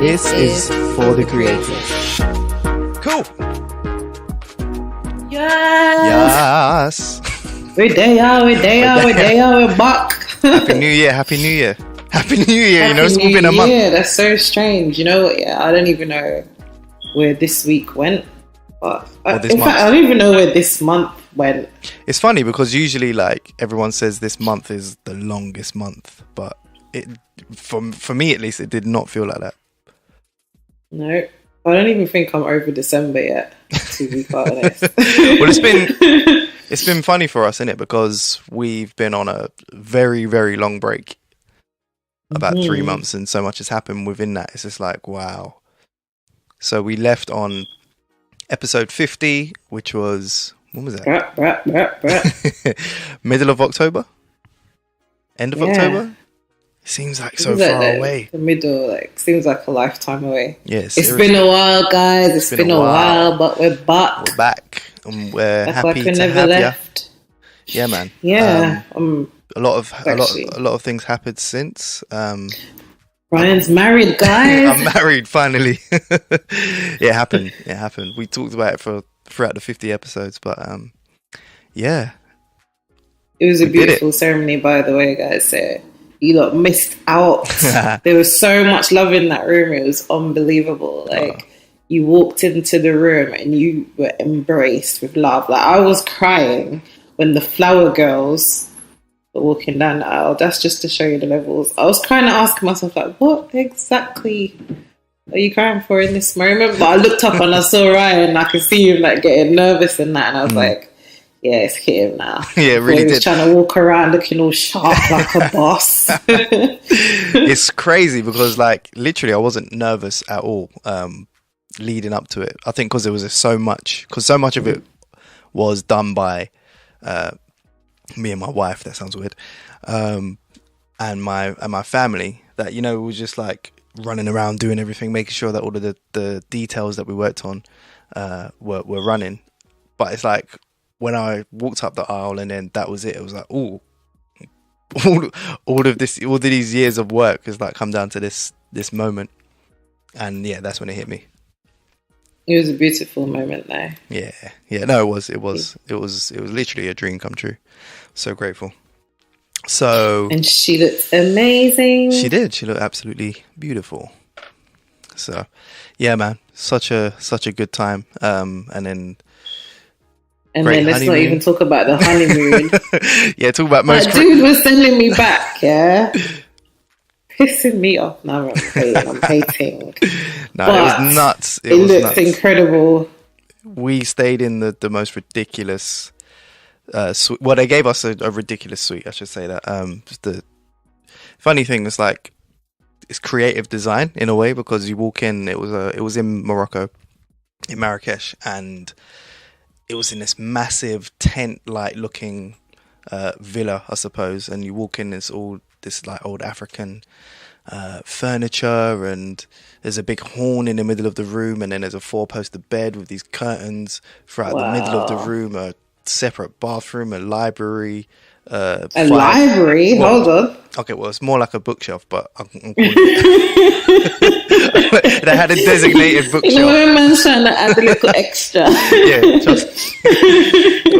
This is for the creators. Cool. Yes. We're there, we're back. Happy New Year, Happy New Year. Happy New Year, you know, it's been a month. Yeah, that's so strange. You know what, yeah, I don't even know where this week went. But I don't even know where this month went. It's funny because usually like everyone says this month is the longest month, but it for me at least it did not feel like that. No, I don't even think I'm over December yet, to be quite honest. Well, it's been funny for us, innit? Because we've been on a very, very long break, about 3 months, and so much has happened within that. It's just like, wow. So we left on episode 50, which was, when was that? Middle of October? End of October? It seems like so far away. The middle, like, seems like a lifetime away. Yes. It's been a while, guys. It's been a while, but we're back. We're back. And we're That's happy like we to never have left. you. Yeah, man. Yeah. A lot of things happened since. Ryan's married, guys. I'm married finally. It happened. We talked about it throughout the 50 episodes, but yeah. It was a beautiful ceremony, by the way, guys. So you lot missed out. There was so much love in that room. It was unbelievable. Like you walked into the room and you were embraced with love. Like I was crying when the flower girls were walking down the aisle. That's just to show you the levels. I was kind of asking myself, like, what exactly are you crying for in this moment? But I looked up and I saw Ryan and I could see him like getting nervous and that. And I was like, yeah, it's him now. Yeah, it really he was did. Trying to walk around looking all sharp like a boss. It's crazy because, like, literally, I wasn't nervous at all leading up to it. I think because there was so much of it was done by me and my wife. That sounds weird, and my family. That, you know, was just like running around doing everything, making sure that all of the details that we worked on were running. But it's like, when I walked up the aisle and then that was it, it was like, ooh, all of these years of work has like come down to this moment. And yeah, that's when it hit me. It was a beautiful moment though. Yeah. No, it was literally a dream come true. So grateful. So, and she looked amazing. She did. She looked absolutely beautiful. So yeah, man, such a good time. And then let's not even talk about the honeymoon. Yeah, talk about most. That dude was sending me back, yeah. Pissing me off. No, I'm hating. No, it was nuts. It looked incredible. We stayed in the most ridiculous suite. Well, they gave us a ridiculous suite, I should say that. The funny thing is, like, it's creative design in a way, because you walk in, it was in Morocco, in Marrakesh, and it was in this massive tent-like looking villa, I suppose, and you walk in, it's all this like old African furniture, and there's a big horn in the middle of the room, and then there's a 4-poster bed with these curtains throughout the middle of the room, a separate bathroom, a library. Library? Hold on. Okay, well, it's more like a bookshelf, but I'm calling it. They had a designated bookshelf. You know, when man's trying to add a little extra. Yeah, just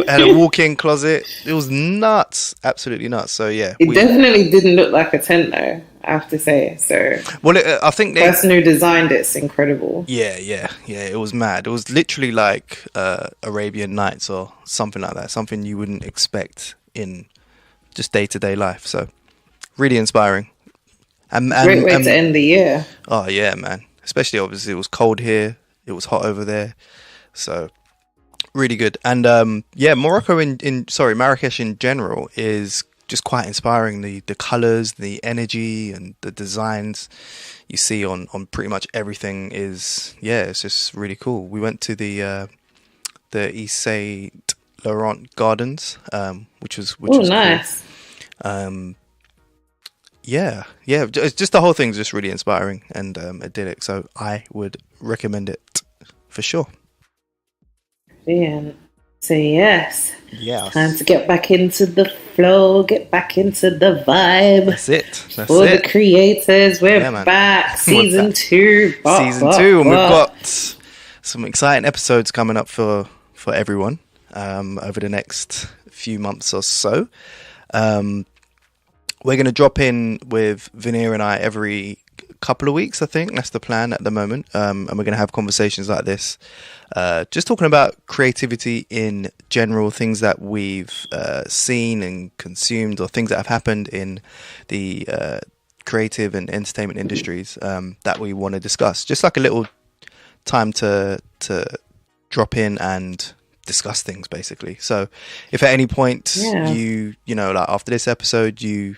had a walk-in closet. It was nuts, absolutely nuts. So yeah, it definitely didn't look like a tent, though, I have to say. So, well, I think the person who designed it's incredible. Yeah. It was mad. It was literally like Arabian Nights or something like that. Something you wouldn't expect in just day-to-day life. So really inspiring. And great way to end the year. Oh yeah, man. Especially obviously it was cold here. It was hot over there. So really good. And Marrakesh in general is just quite inspiring. The colours, the energy and the designs you see on pretty much everything is, it's just really cool. We went to the East Saint Laurent Gardens, which was nice. Cool. Just the whole thing's just really inspiring and idyllic. So I would recommend it for sure. Yeah. So yes, Yeah. time to get back into the flow, get back into the vibe. That's it. For the creators, we're back. Season 2. Season 2, and we've got some exciting episodes coming up for everyone over the next few months or so. We're going to drop in with Veneer and I every couple of weeks, I think. That's the plan at the moment. And we're going to have conversations like this. Just talking about creativity in general, things that we've seen and consumed, or things that have happened in the creative and entertainment industries that we want to discuss. Just like a little time to drop in and discuss things, basically. So if at any point you know, like after this episode, you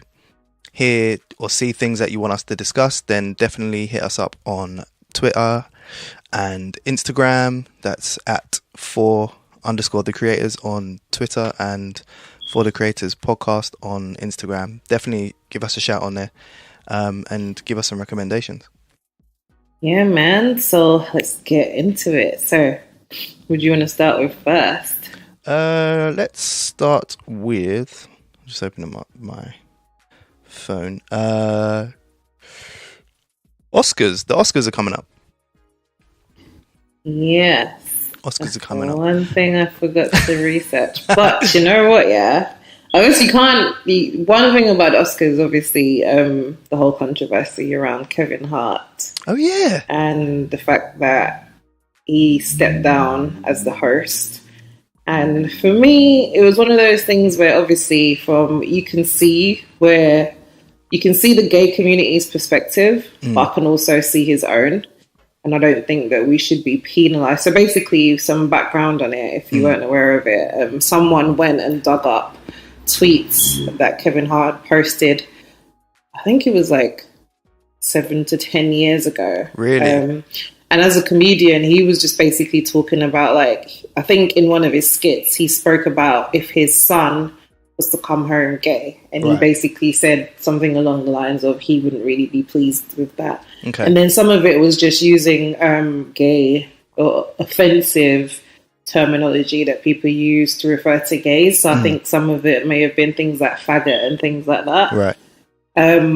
hear or see things that you want us to discuss, then definitely hit us up on Twitter and Instagram. That's at @_the creators on Twitter and For the Creators Podcast on Instagram. Definitely give us a shout on there and give us some recommendations. Yeah, man. So let's get into it. So would you want to start with first? Let's start with, just opening up my phone. Oscars. The Oscars are coming up. Yes. Oscars are coming up. One thing I forgot to research. But you know what, yeah? Obviously can't be one thing about the Oscars, obviously, the whole controversy around Kevin Hart. Oh yeah. And the fact that he stepped down as the host. And for me, it was one of those things where obviously you can see the gay community's perspective, but I can also see his own. And I don't think that we should be penalized. So basically, some background on it, if you weren't aware of it, someone went and dug up tweets that Kevin Hart posted. I think it was like 7 to 10 years ago. Really? And as a comedian, he was just basically talking about, like, I think in one of his skits, he spoke about if his son was to come home gay. And he basically said something along the lines of he wouldn't really be pleased with that. Okay. And then some of it was just using gay or offensive terminology that people use to refer to gays. So I think some of it may have been things like faggot and things like that. Right.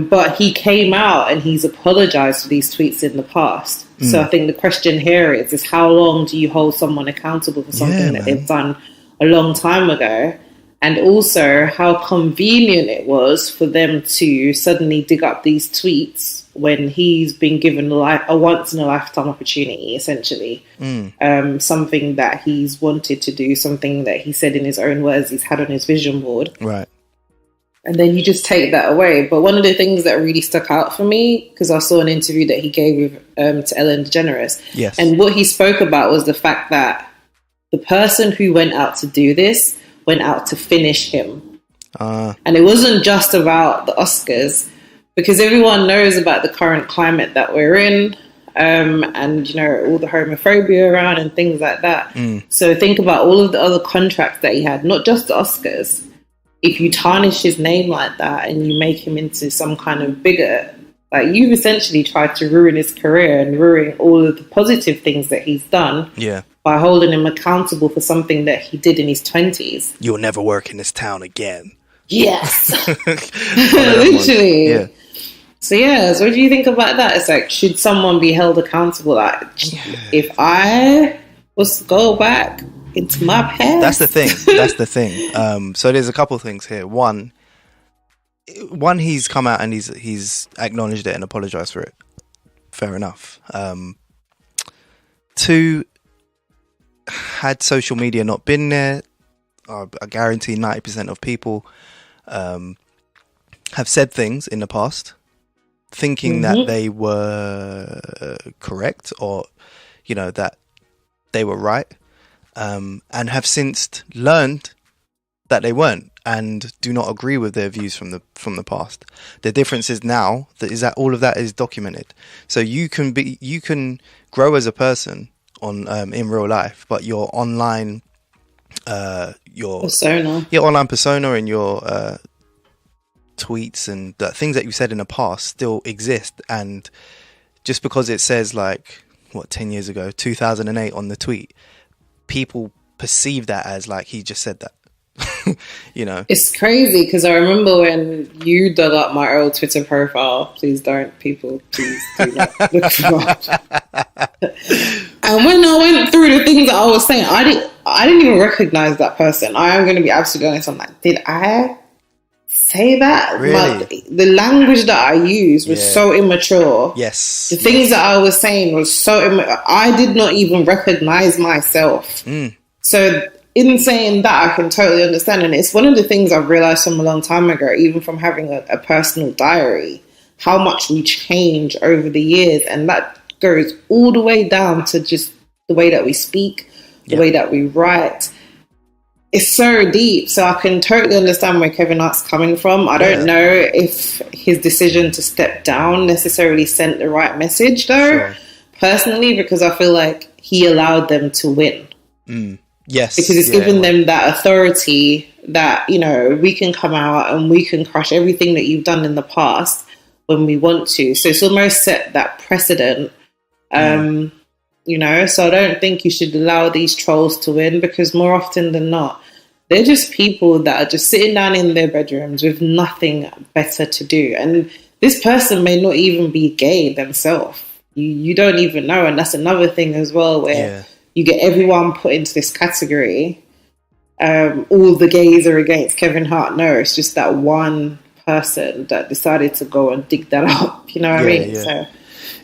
But he came out and he's apologized for these tweets in the past. So I think the question here is how long do you hold someone accountable for something that they've done a long time ago? And also how convenient it was for them to suddenly dig up these tweets when he's been given a once-in-a-lifetime opportunity, essentially. Something that he's wanted to do, something that he said in his own words he's had on his vision board. Right. And then you just take that away. But one of the things that really stuck out for me, because I saw an interview that he gave with, to Ellen DeGeneres. Yes. And what he spoke about was the fact that the person who went out to do this went out to finish him. And it wasn't just about the Oscars, because everyone knows about the current climate that we're in, and, you know, all the homophobia around and things like that. So think about all of the other contracts that he had, not just the Oscars. If you tarnish his name like that and you make him into some kind of bigot, like, you've essentially tried to ruin his career and ruin all of the positive things that he's done. Yeah. By holding him accountable for something that he did in his 20s. You'll never work in this town again. Yes. Literally. Yeah. So what do you think about that? It's like, should someone be held accountable? Like, if I was to go back into my past. That's the thing. So there's a couple of things here. One, he's come out and he's acknowledged it and apologized for it. Fair enough. Two, had social media not been there, I guarantee 90% of people have said things in the past thinking that they were correct, or, you know, that they were right, and have since learned that they weren't and do not agree with their views from the past. The difference is now that all of that is documented. So you can grow as a person on in real life, but your online online persona and your tweets and the things that you said in the past still exist. And just because it says, like, 10 years ago, 2008 on the tweet, people perceive that as like he just said that. You know, it's crazy because I remember when you dug up my old Twitter profile. Please don't, people. Please do not look for And when I went through the things that I was saying, I didn't even recognize that person. I am going to be absolutely honest. I'm like, did I say that? Really? But the language that I used was so immature. Yes. The things that I was saying was so I did not even recognize myself. So in saying that, I can totally understand. And it's one of the things I've realized from a long time ago, even from having a personal diary, how much we change over the years. And that goes all the way down to just the way that we speak, the way that we write. It's so deep. So I can totally understand where Kevin Hart's coming from. I don't know if his decision to step down necessarily sent the right message, though, personally, because I feel like he allowed them to win. Yes. Because it's given them that authority that, you know, we can come out and we can crush everything that you've done in the past when we want to. So it's almost set that precedent. You know, so I don't think you should allow these trolls to win, because more often than not, they're just people that are just sitting down in their bedrooms with nothing better to do. And this person may not even be gay themselves. You don't even know. And that's another thing as well, where you get everyone put into this category. All the gays are against Kevin Hart. No, it's just that one person that decided to go and dig that up. You know what I mean? Yeah. So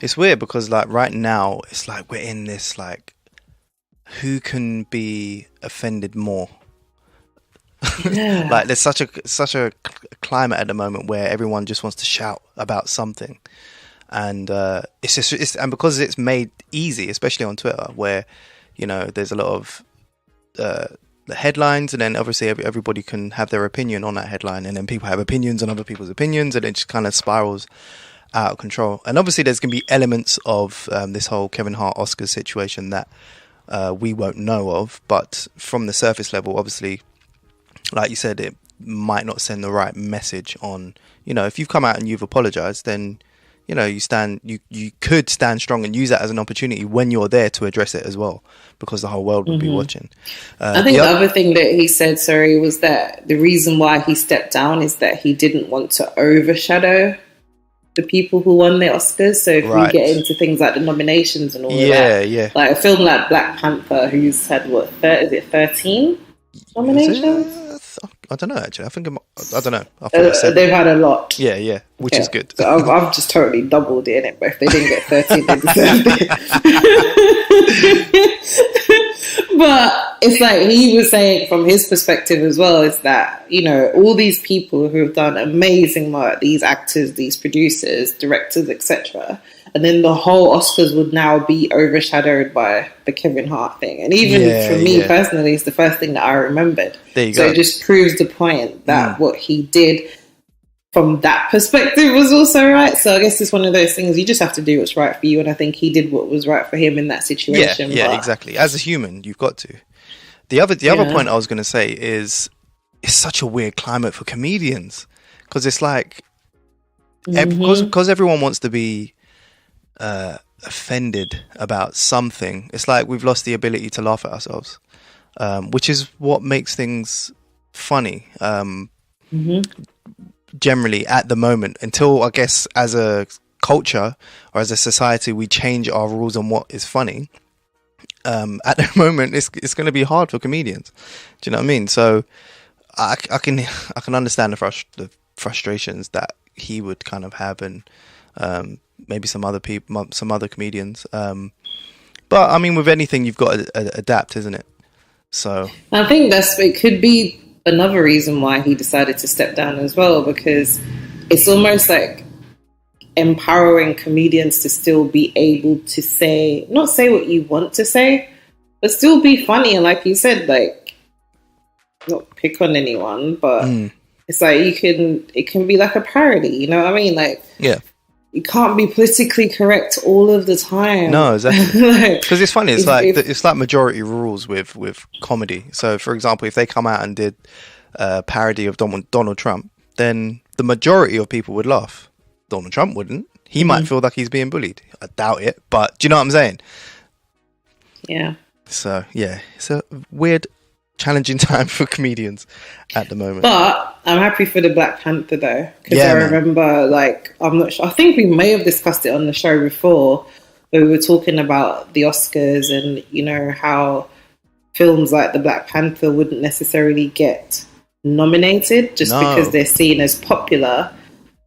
it's weird because like right now it's like we're in this like who can be offended more. Like there's such a climate at the moment where everyone just wants to shout about something, and and because it's made easy, especially on Twitter, where you know there's a lot of the headlines, and then obviously everybody can have their opinion on that headline, and then people have opinions on other people's opinions, and it just kind of spirals out of control. And obviously there's going to be elements of this whole Kevin Hart Oscars situation that we won't know of, but from the surface level, obviously, like you said, it might not send the right message on, you know, if you've come out and you've apologized, then you know you could stand strong and use that as an opportunity when you're there to address it as well, because the whole world would be watching. I think the other thing that he said, was that the reason why he stepped down is that he didn't want to overshadow the people who won the Oscars. So if we get into things like the nominations and all of that, like a film like Black Panther, who's had 13 nominations? I don't know, actually. I think I don't know. They've had a lot. Yeah, which is good. So I've just totally doubled it in it, but if they didn't get 13, they deserved it. But it's like he was saying from his perspective as well, is that, you know, all these people who have done amazing work, these actors, these producers, directors, etc., and then the whole Oscars would now be overshadowed by the Kevin Hart thing. And even for me personally, it's the first thing that I remembered. There you so go. It just proves the point that what he did from that perspective was also right. So I guess it's one of those things, you just have to do what's right for you. And I think he did what was right for him in that situation. Yeah, exactly. As a human, you've got to. The other point I was going to say is it's such a weird climate for comedians, because it's like, because everyone wants to be offended about something, it's like we've lost the ability to laugh at ourselves, which is what makes things funny generally at the moment, until I guess as a culture or as a society we change our rules on what is funny. At the moment it's going to be hard for comedians. Do you know what I mean? So I can understand the frustrations that he would kind of have, and maybe some other people, some other comedians. But I mean, with anything, you've got to adapt, isn't it? So I think it could be another reason why he decided to step down as well, because it's almost like empowering comedians to still be able to not say what you want to say, but still be funny. And like you said, like, not pick on anyone, but it's like it can be like a parody, you know what I mean? Like, you can't be politically correct all of the time. No, exactly. Because it's funny. It's like majority rules with comedy. So, for example, if they come out and did a parody of Donald Trump, then the majority of people would laugh. Donald Trump wouldn't. He might feel like he's being bullied. I doubt it, but do you know what I'm saying? Yeah. So yeah, it's a weird, challenging time for comedians at the moment. But I'm happy for the Black Panther though, because I remember, like, I'm not sure. I think we may have discussed it on the show before, where we were talking about the Oscars and, you know, how films like the Black Panther wouldn't necessarily get nominated just because they're seen as popular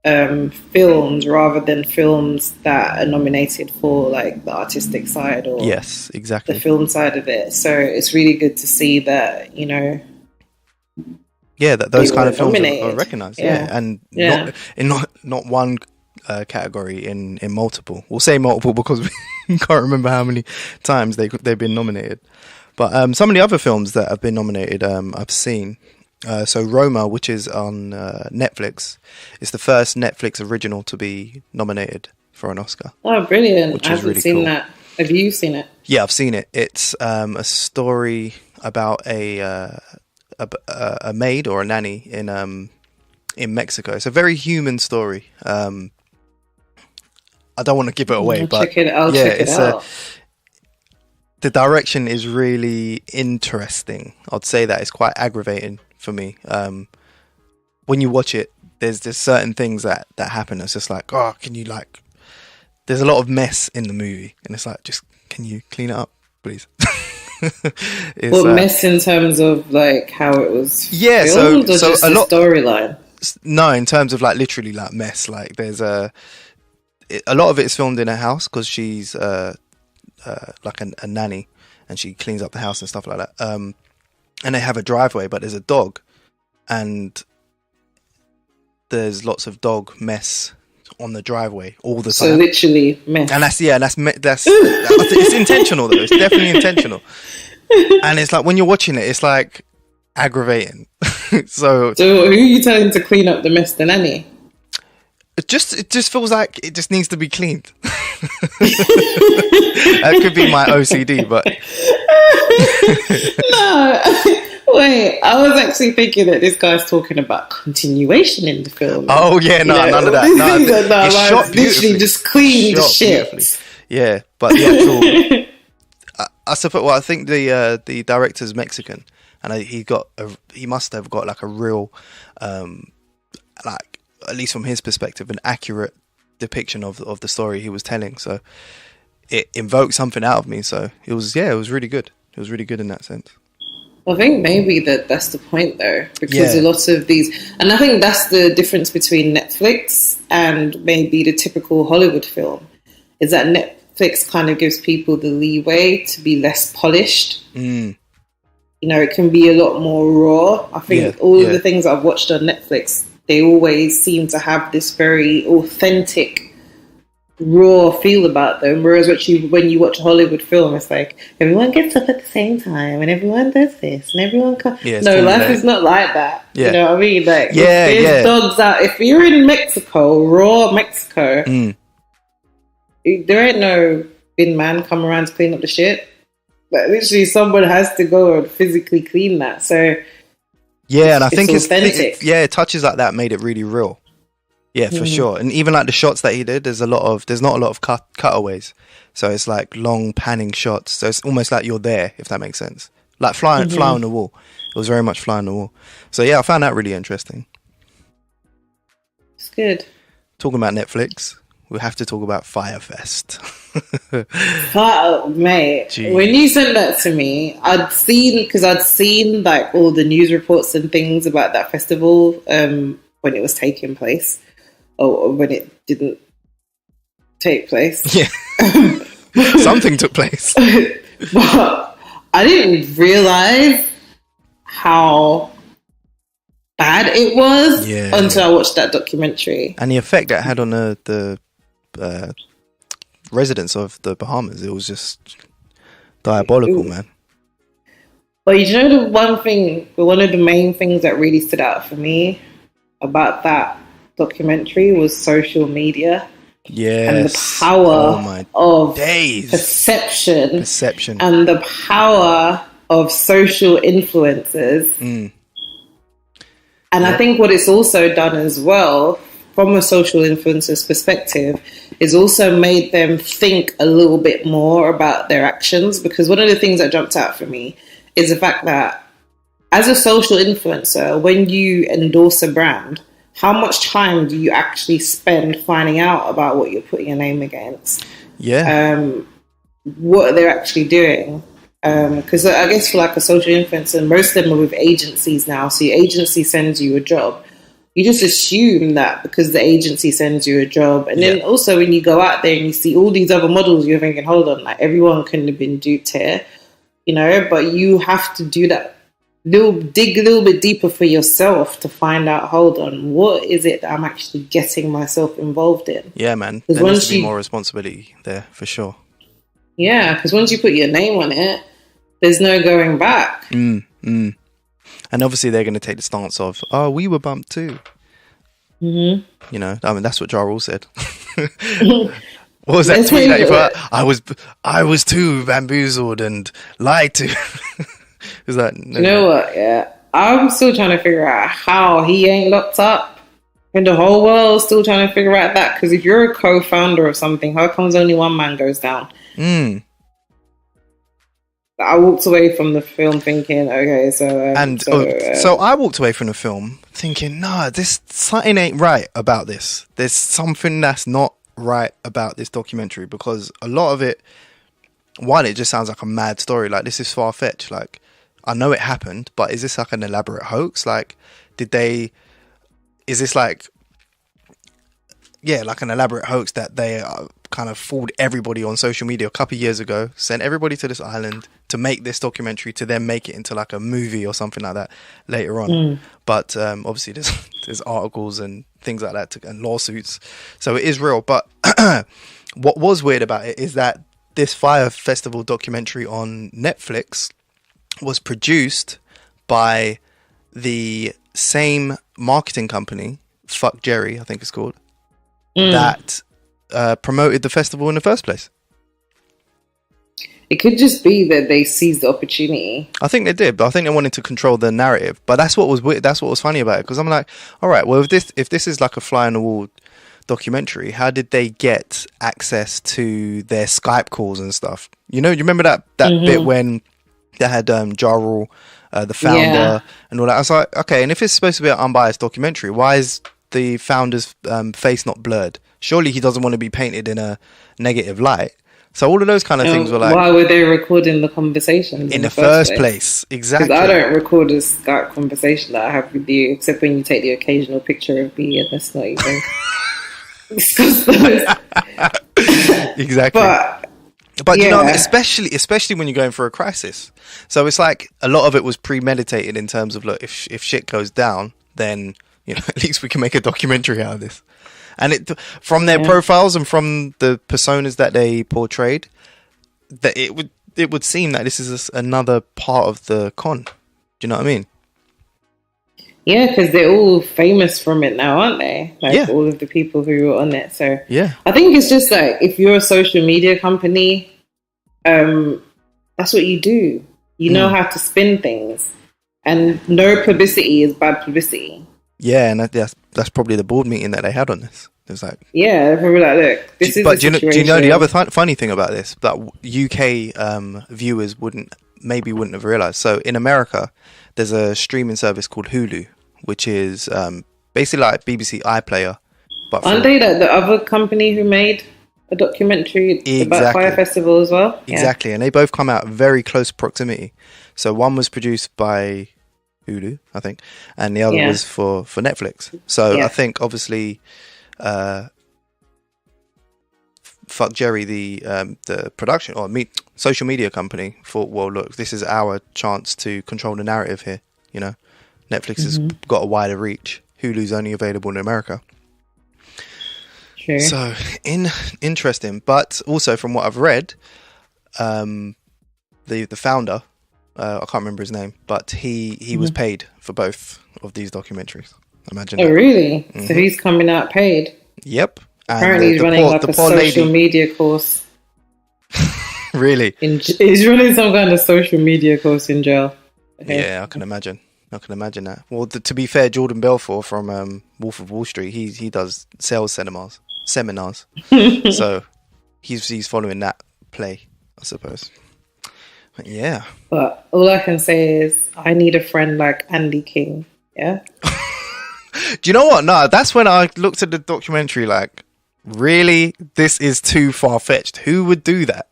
films rather than films that are nominated for, like, the artistic side or yes, exactly, the film side of it. So it's really good to see that, you know, that those kind of films are recognised, and not one category in multiple. We'll say multiple because we can't remember how many times they've been nominated. But some of the other films that have been nominated, I've seen. So Roma, which is on Netflix, is the first Netflix original to be nominated for an Oscar. Oh, brilliant. I haven't seen that. Have you seen it? Yeah, I've seen it. It's a story about a maid or a nanny in Mexico. It's a very human story. I don't want to give it away, but I'll check it out. The direction is really interesting. I'd say that it's quite aggravating for me. When you watch it, there's just certain things that happen. It's just like, oh, can you, like, there's a lot of mess in the movie, and it's like, just, can you clean it up, please? Mess in terms of, like, how it was filmed, or just a storyline? No, in terms of, like, literally, like, mess. Like, there's a lot of it is filmed in her house because she's like a nanny, and she cleans up the house and stuff like that. And they have a driveway, but there's a dog, and there's lots of dog mess on the driveway all the time. So literally mess. And that's it's intentional though. It's definitely intentional. And it's like when you're watching it, it's like aggravating. So who are you telling to clean up the mess? The nanny? It just feels like it just needs to be cleaned. That could be my OCD, but no. Wait, I was actually thinking that this guy's talking about continuation in the film. Oh yeah, none of that. No, it's shot literally just clean the shit. Yeah, but the actual, I suppose. Well, I think the director's Mexican, and he must have got like a real, like, at least from his perspective, an accurate depiction of the story he was telling. So it invoked something out of me. So it was really good. It was really good in that sense. I think maybe that's the point though, because a lot of these, and I think that's the difference between Netflix and maybe the typical Hollywood film, is that Netflix kind of gives people the leeway to be less polished. You know, it can be a lot more raw. I think all of the things I've watched on Netflix, they always seem to have this very authentic, raw feel about them. Whereas when you watch a Hollywood film, it's like everyone gets up at the same time and everyone does this and everyone no, life is not like that. You know what I mean? Like, if there's dogs out. If you're in Mexico, raw Mexico, there ain't no bin man come around to clean up the shit. Like, literally, someone has to go and physically clean that. So and I think it's authentic. Touches like that made it really real. Yeah, for sure. And even like the shots that he did, there's not a lot of cutaways. So it's like long panning shots. So it's almost like you're there, if that makes sense. Like fly on the wall. It was very much fly on the wall. So yeah, I found that really interesting. It's good. Talking about Netflix, we have to talk about Firefest. Mate, jeez. When you sent that to me, I'd seen like all the news reports and things about that festival when it was taking place. Or when it didn't take place. Yeah. Something took place. But I didn't realise how bad it was until I watched that documentary. And the effect that had on the residents of the Bahamas, it was just diabolical, man. But you know, one of the main things that really stood out for me about that documentary was social media. And the power of perception and the power of social influences. And I think what it's also done as well, from a social influencer's perspective, it's also made them think a little bit more about their actions. Because one of the things that jumped out for me is the fact that as a social influencer, when you endorse a brand, how much time do you actually spend finding out about what you're putting your name against? Yeah. What they're actually doing. Because I guess for like a social influencer, most of them are with agencies now. So your agency sends you a job. You just assume that because the agency sends you a job. And then also when you go out there and you see all these other models, you're thinking, hold on, like everyone couldn't have been duped here, you know, but you have to do that. Dig a little bit deeper for yourself to find out, hold on, what is it that I'm actually getting myself involved in? Yeah, man. There needs to be more responsibility there for sure. Yeah, because once you put your name on it, there's no going back. And obviously they're going to take the stance of, oh, we were bumped too. You know, I mean, that's what Ja Rule said. What was that tweet that you put? I was too bamboozled and lied to. Is that you know what? Yeah, I'm still trying to figure out how he ain't locked up, and the whole world's still trying to figure out that. Because if you're a co-founder of something, how comes only one man goes down? I walked away from the film thinking, okay, so I walked away from the film thinking, nah, something ain't right about this. There's something that's not right about this documentary, because a lot of it, one, it just sounds like a mad story. Like, this is far-fetched. Like, I know it happened, but is this like an elaborate hoax? Like, is this like, yeah, like an elaborate hoax that they kind of fooled everybody on social media a couple of years ago, sent everybody to this island to make this documentary, to then make it into like a movie or something like that later on. But obviously there's articles and things like that and lawsuits, so it is real. But what was weird about it is that this Fire Festival documentary on Netflix was produced by the same marketing company, Fuck Jerry, I think it's called, that promoted the festival in the first place. It could just be that they seized the opportunity. I think they did, but I think they wanted to control the narrative. But that's what was weird. That's what was funny about it, because I'm like, all right, well, if this is like a fly on the wall documentary, how did they get access to their Skype calls and stuff? You know, you remember that bit when they had Ja Rule, the founder, and all that? I was like, okay, and if it's supposed to be an unbiased documentary, why is the founder's face not blurred? Surely he doesn't want to be painted in a negative light. So all of those kind of things were like, why were they recording the conversations in the first place? Exactly. Because I don't record a Skype conversation that I have with you, except when you take the occasional picture of me, and that's not even discuss those. Exactly. But you know, especially when you're going through a crisis. So it's like a lot of it was premeditated in terms of, look, if shit goes down, then, you know, at least we can make a documentary out of this. And it, from their profiles and from the personas that they portrayed, that it would seem that this is another part of the con. Do you know what I mean? Yeah, because they're all famous from it now, aren't they? Like all of the people who were on it. So yeah, I think it's just like, if you're a social media company, that's what you do. You know how to spin things, and no publicity is bad publicity. Yeah, and that's probably the board meeting that they had on this. It was like, yeah, probably like, look, this is. But do you know the other funny thing about this that UK viewers wouldn't have realized? So in America, there's a streaming service called Hulu, which is basically like BBC iPlayer. But aren't they like the other company who made a documentary about Fire Festival as well? Exactly, and they both come out very close proximity. So one was produced by Hulu, I think, and the other was for Netflix. So I think obviously, Fuck Jerry, the production or social media company, thought, well, look, this is our chance to control the narrative here. You know, Netflix has got a wider reach. Hulu's only available in America. Sure. So interesting, but also from what I've read, the founder, I can't remember his name, but he was paid for both of these documentaries. Imagine. Oh, that. Really? So he's coming out paid? Yep. Apparently he's running like a social media course. Really? He's running some kind of social media course in jail. Okay. Yeah, I can imagine that. Well, to be fair, Jordan Belfort from Wolf of Wall Street. He does sales seminars. So he's following that play, I suppose. But yeah. But all I can say is I need a friend like Andy King. Yeah. Do you know what? No, that's when I looked at the documentary like, really? This is too far-fetched. Who would do that?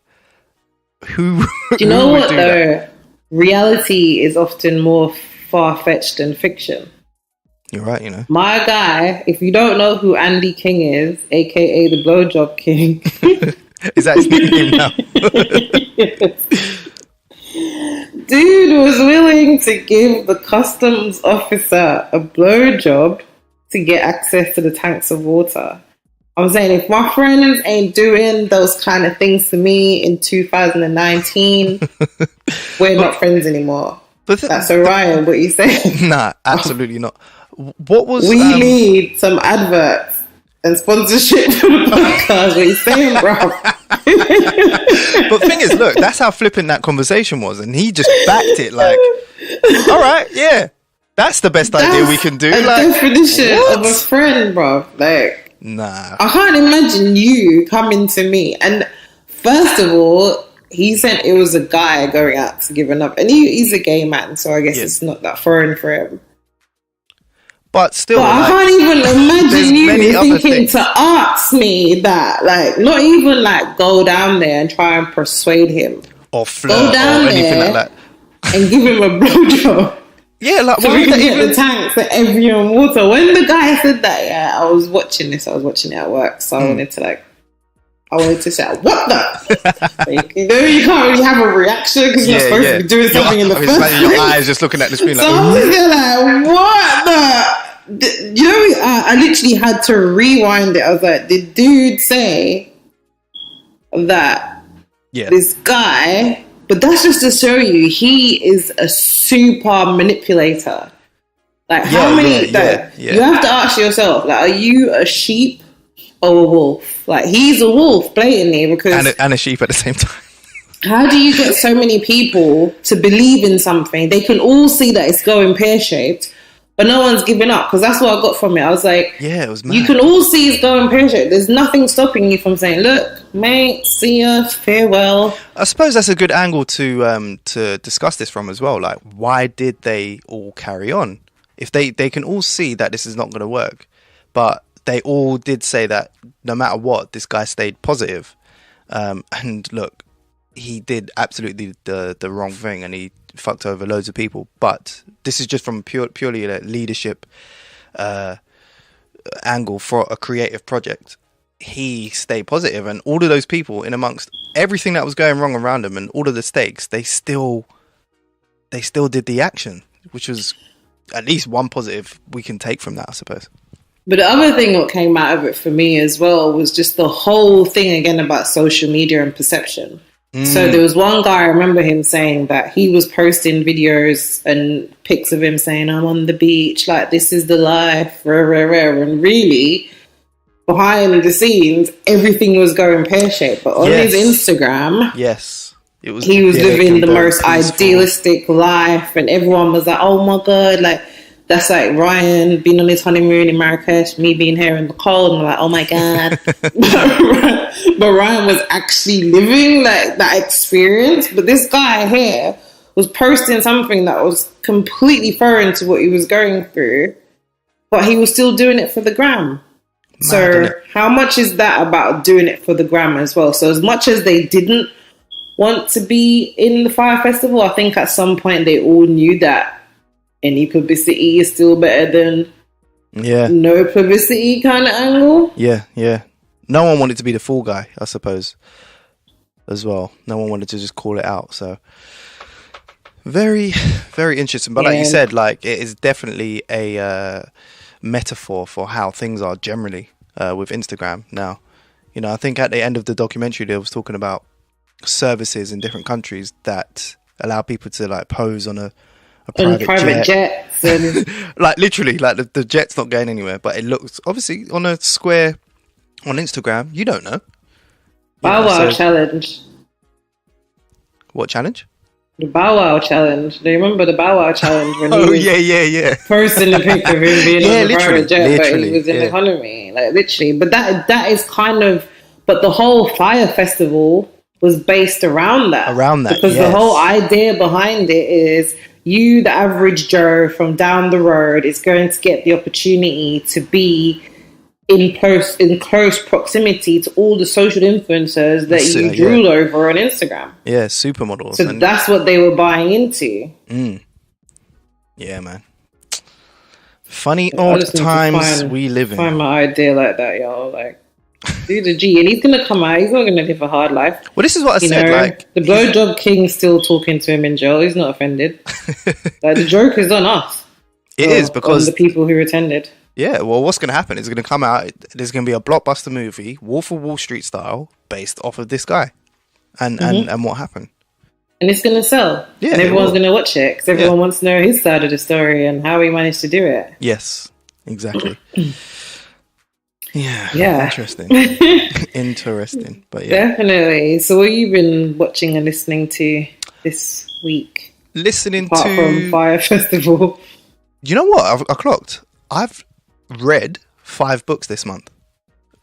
Who do you know what, though? Reality is often more far-fetched than fiction. You're right, you know. My guy, if you don't know who Andy King is, a.k.a. the Blowjob King. Is that his nickname now? Dude was willing to give the customs officer a blowjob to get access to the tanks of water. I'm saying, if my friends ain't doing those kind of things to me in 2019, we're not friends anymore. That's Orion, what you saying? Nah, absolutely not. What was... We need some adverts and sponsorship for the podcast. What you saying, bro? But the thing is, look, that's how flippant that conversation was, and he just backed it like, all right, yeah, that's the best idea we can do. A like, definition of a friend, bro. Like, nah, I can't imagine you coming to me. And first of all, he said it was a guy going out to give enough, and he's a gay man, so I guess it's not that foreign for him. But still, I can't even imagine you thinking to ask me that. Like, not even like go down there and try and persuade him. Or flirt or anything like that. And give him a blowjob. Yeah, like, so we can get the tanks that everyone water. When the guy said that, yeah, I was watching this. I was watching it at work. So I wanted to say, what the? Like, you know, you can't really have a reaction because you're supposed to be doing something in the first place. Your eyes just looking at the screen like... So I'm just like, what the... You know, I literally had to rewind it. I was like, did dude say that this guy... But that's just to show you, he is a super manipulator. Like, how many... You have to ask yourself, like, are you a sheep or a wolf? Like, he's a wolf, blatantly, because... And a sheep at the same time. How do you get so many people to believe in something? They can all see that it's going pear-shaped, but no one's giving up, because that's what I got from it. I was like, yeah, it was mad. You can all see it's going pear-shaped. There's nothing stopping you from saying, look, mate, see ya, farewell. I suppose that's a good angle to discuss this from as well. Like, why did they all carry on? If they can all see that this is not going to work, but they all did say that no matter what, this guy stayed positive. And look, he did absolutely the wrong thing, and he fucked over loads of people. But this is just from purely a leadership angle for a creative project. He stayed positive, and all of those people, in amongst everything that was going wrong around him and all of the stakes, they still did the action, which was at least one positive we can take from that, I suppose. But the other thing that came out of it for me as well was just the whole thing again about social media and perception. So there was one guy, I remember him saying that he was posting videos and pics of him saying, I'm on the beach, like, this is the life, rah, rah, rah. And really, behind the scenes, everything was going pear-shaped. But on his Instagram, he was living the most idealistic life, and everyone was like, oh my God, like, that's like Ryan being on his honeymoon in Marrakesh, me being here in the cold, and I'm like, oh my God. But Ryan was actually living like that experience. But this guy here was posting something that was completely foreign to what he was going through, but he was still doing it for the gram. So how much is that about doing it for the gram as well? So as much as they didn't want to be in the Fire Festival, I think at some point they all knew that any publicity is still better than no publicity kind of angle. Yeah. No one wanted to be the fall guy, I suppose, as well. No one wanted to just call it out. So very, very interesting. But like you said, like, it is definitely a metaphor for how things are generally with Instagram now. You know, I think at the end of the documentary, they was talking about services in different countries that allow people to like pose on a private jets and like literally, like the jet's not going anywhere, but it looks obviously on a square on Instagram. You don't know. Bow Wow challenge. What challenge? The Bow Wow challenge. Do you remember the Bow Wow challenge when he was yeah. posting the picture of him being on the private jet, but he was in economy, like literally. But that is kind of. But the whole Fire Festival was based around that. Because the whole idea behind it is you, the average Joe from down the road, is going to get the opportunity to be in close proximity to all the social influencers that you drool over on Instagram. Yeah, supermodels. So that's what they were buying into. Yeah, man. Funny old times we live in. Find my idea like that, y'all. Like, do the G, and he's gonna come out. He's not gonna live a hard life. Well, this is what I said. Like, the blowjob king still talking to him in jail. He's not offended. Like, the joke is on us. It is because on the people who attended. Yeah, well, what's going to happen is going to come out. There's going to be a blockbuster movie, Wolf of Wall Street style, based off of this guy, and what happened. And it's going to sell. Yeah, and everyone's going to watch it because everyone wants to know his side of the story and how he managed to do it. Yes, exactly. Yeah. Interesting. Interesting. But yeah, definitely. So, what have you been watching and listening to this week? Apart from Fire Festival. You know what? I clocked. I've read 5 books this month,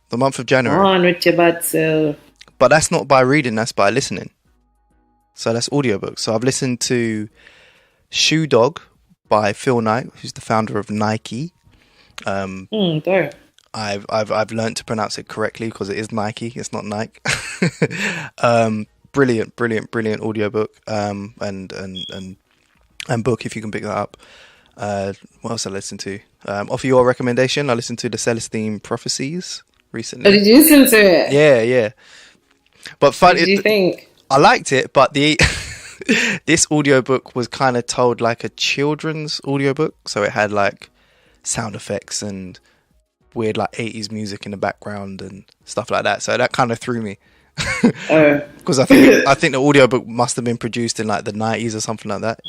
the month of January. On with your bad self. But that's not by reading, that's by listening. So that's audiobooks. So I've listened to Shoe Dog by Phil Knight, who's the founder of Nike. Dope. I've learned to pronounce it correctly because it is Nike, it's not Nike. Brilliant audiobook and book if you can pick that up. What else I listened to? Off your recommendation, I listened to the Celestine Prophecies recently. Oh, did you listen to it? Yeah. But what did you think? I liked it, but this audiobook was kind of told like a children's audiobook, so it had like sound effects and weird like 80s music in the background and stuff like that. So that kind of threw me. Because I think the audiobook must have been produced in like the 90s or something like that.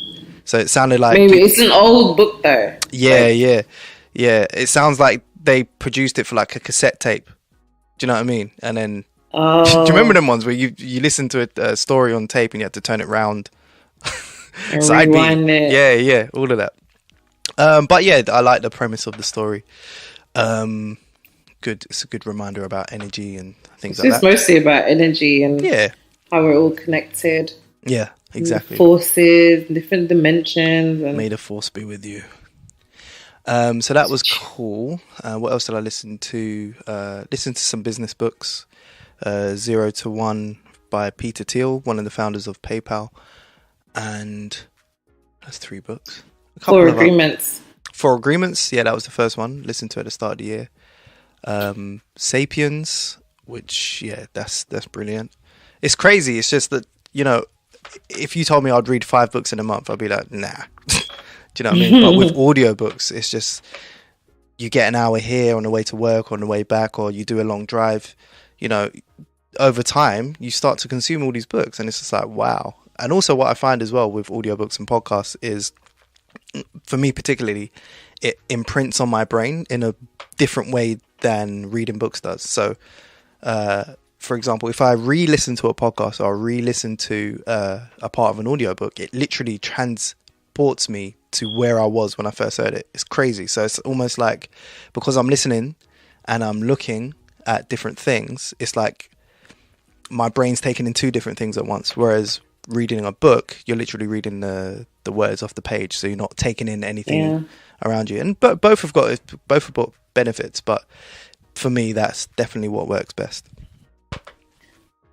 So it sounded like maybe it's an old book though. Yeah. It sounds like they produced it for like a cassette tape. Do you know what I mean? And then do you remember them ones where you listen to a story on tape and you had to turn it round? So rewind it. Yeah, all of that. But yeah, I like the premise of the story. It's a good reminder about energy and things like that. It's mostly about energy and how we're all connected. Yeah, exactly. Forces, different dimensions. And may the force be with you. So that was cool. What else did I listen to? Listened to some business books. 0 to 1 by Peter Thiel, one of the founders of PayPal. And that's 3 books. 4 Agreements. 4 Agreements, yeah, that was the first one. Listened to at the start of the year. Sapiens, which that's brilliant. It's crazy. It's just that, if you told me I'd read 5 books in a month, I'd be like, nah. Do you know what I mean? But with audiobooks, it's just you get an hour here on the way to work, on the way back, or you do a long drive. Over time you start to consume all these books, and it's just like, wow. And also what I find as well with audiobooks and podcasts is, for me particularly, it imprints on my brain in a different way than reading books does. So, for example, if I re-listen to a podcast or re-listen to a part of an audiobook, it literally transports me to where I was when I first heard it. It's crazy. So it's almost like, because I'm listening and I'm looking at different things, it's like my brain's taking in 2 different things at once. Whereas reading a book, you're literally reading the words off the page, so you're not taking in anything around you. And both have got benefits, but for me, that's definitely what works best.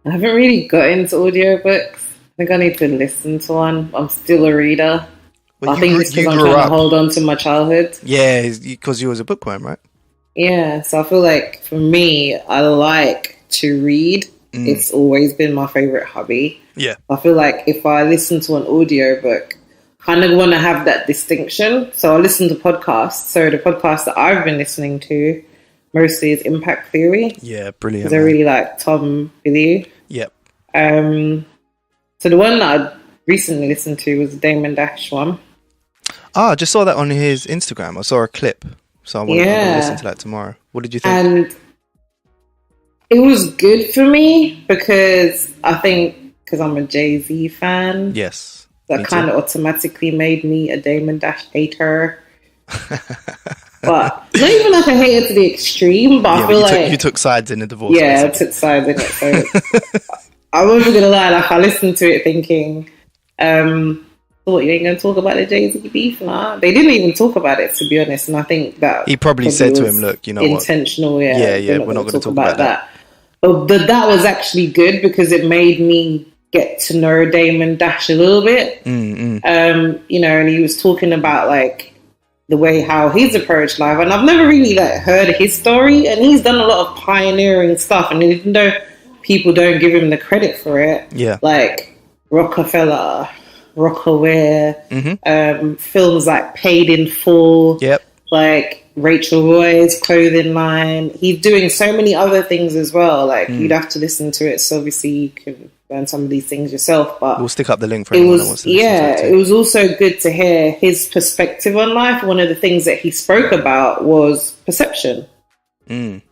I haven't really got into audiobooks. I think I need to listen to one. I'm still a reader. Well, I think it's because I'm trying to hold on to my childhood. Yeah, because you was a bookworm, right? Yeah, so I feel like for me, I like to read. It's always been my favorite hobby. Yeah. I feel like if I listen to an audiobook, I kind of want to have that distinction. So I listen to podcasts. So the podcast that I've been listening to mostly is Impact Theory. Yeah, brilliant. Because I really like Tom Bilyeu. Yep. So the one that I recently listened to was the Damon Dash one. I just saw that on his Instagram. I saw a clip. So I want to listen to that tomorrow. What did you think? And it was good for me because I think, because I'm a Jay-Z fan. Yes. that kind of automatically made me a Damon Dash hater. But not even like a hater to the extreme, but I feel like you took sides in the divorce. Yeah, basically. I took sides in it. So I'm not even gonna lie, like I listened to it thinking, what, you ain't gonna talk about the Jay-Z beef? Nah, they didn't even talk about it, to be honest. And I think that he probably said to him, "Look, you know intentional, what? Yeah, we're not gonna talk about that." But that was actually good because it made me get to know Damon Dash a little bit. You know, and he was talking about like the way how he's approached life, and I've never really like heard his story, and he's done a lot of pioneering stuff, and even though people don't give him the credit for it, like Rockefeller, Rockaware, films like Paid in Full, like Rachel Roy's clothing line, he's doing so many other things as well, like you'd have to listen to it, so obviously you can learn some of these things yourself, but we'll stick up the link for anyone that wants to listen to it. It was also good to hear his perspective on life. One of the things that he spoke about was perception, and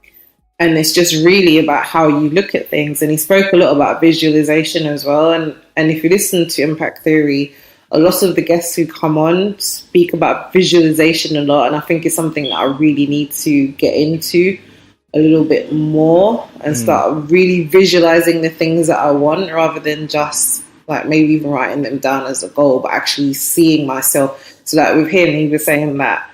it's just really about how you look at things, and he spoke a lot about visualization as well, and if you listen to Impact Theory, a lot of the guests who come on speak about visualization a lot, and I think it's something that I really need to get into a little bit more and start really visualizing the things that I want rather than just like maybe even writing them down as a goal, but actually seeing myself. So that with him, he was saying that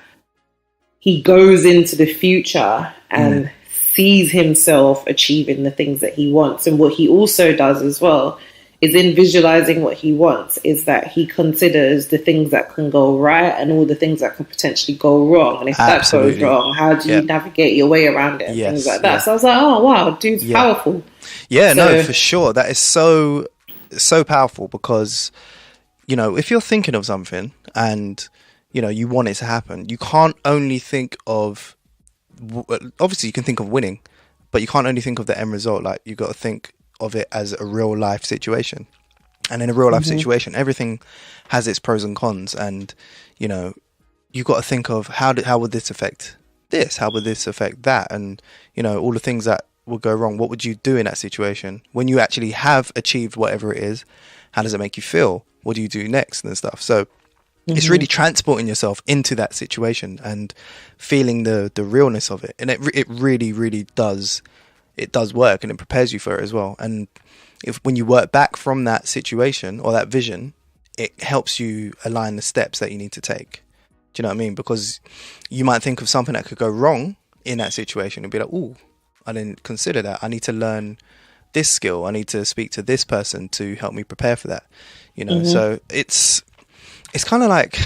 he goes into the future and sees himself achieving the things that he wants. And what he also does as well is in visualizing what he wants is that he considers the things that can go right and all the things that can potentially go wrong. And if that goes wrong, how do you navigate your way around it? And things like that. So I was like, oh, wow, dude's powerful. Yeah, no, for sure. That is so powerful because, you know, if you're thinking of something and, you know, you want it to happen, you can't only think of, obviously you can think of winning, but you can't only think of the end result. Like, you got to think of it as a real life situation, and in a real life situation everything has its pros and cons, and you know you've got to think of how would this affect this, how would this affect that, and you know all the things that would go wrong. What would you do in that situation when you actually have achieved whatever it is? How does it make you feel? What do you do next and stuff? So it's really transporting yourself into that situation and feeling the realness of it, and it really does. It does work, and it prepares you for it as well. And when you work back from that situation or that vision, it helps you align the steps that you need to take. Do you know what I mean? Because you might think of something that could go wrong in that situation and be like, "Ooh, I didn't consider that. I need to learn this skill. I need to speak to this person to help me prepare for that." You know, so it's kind of like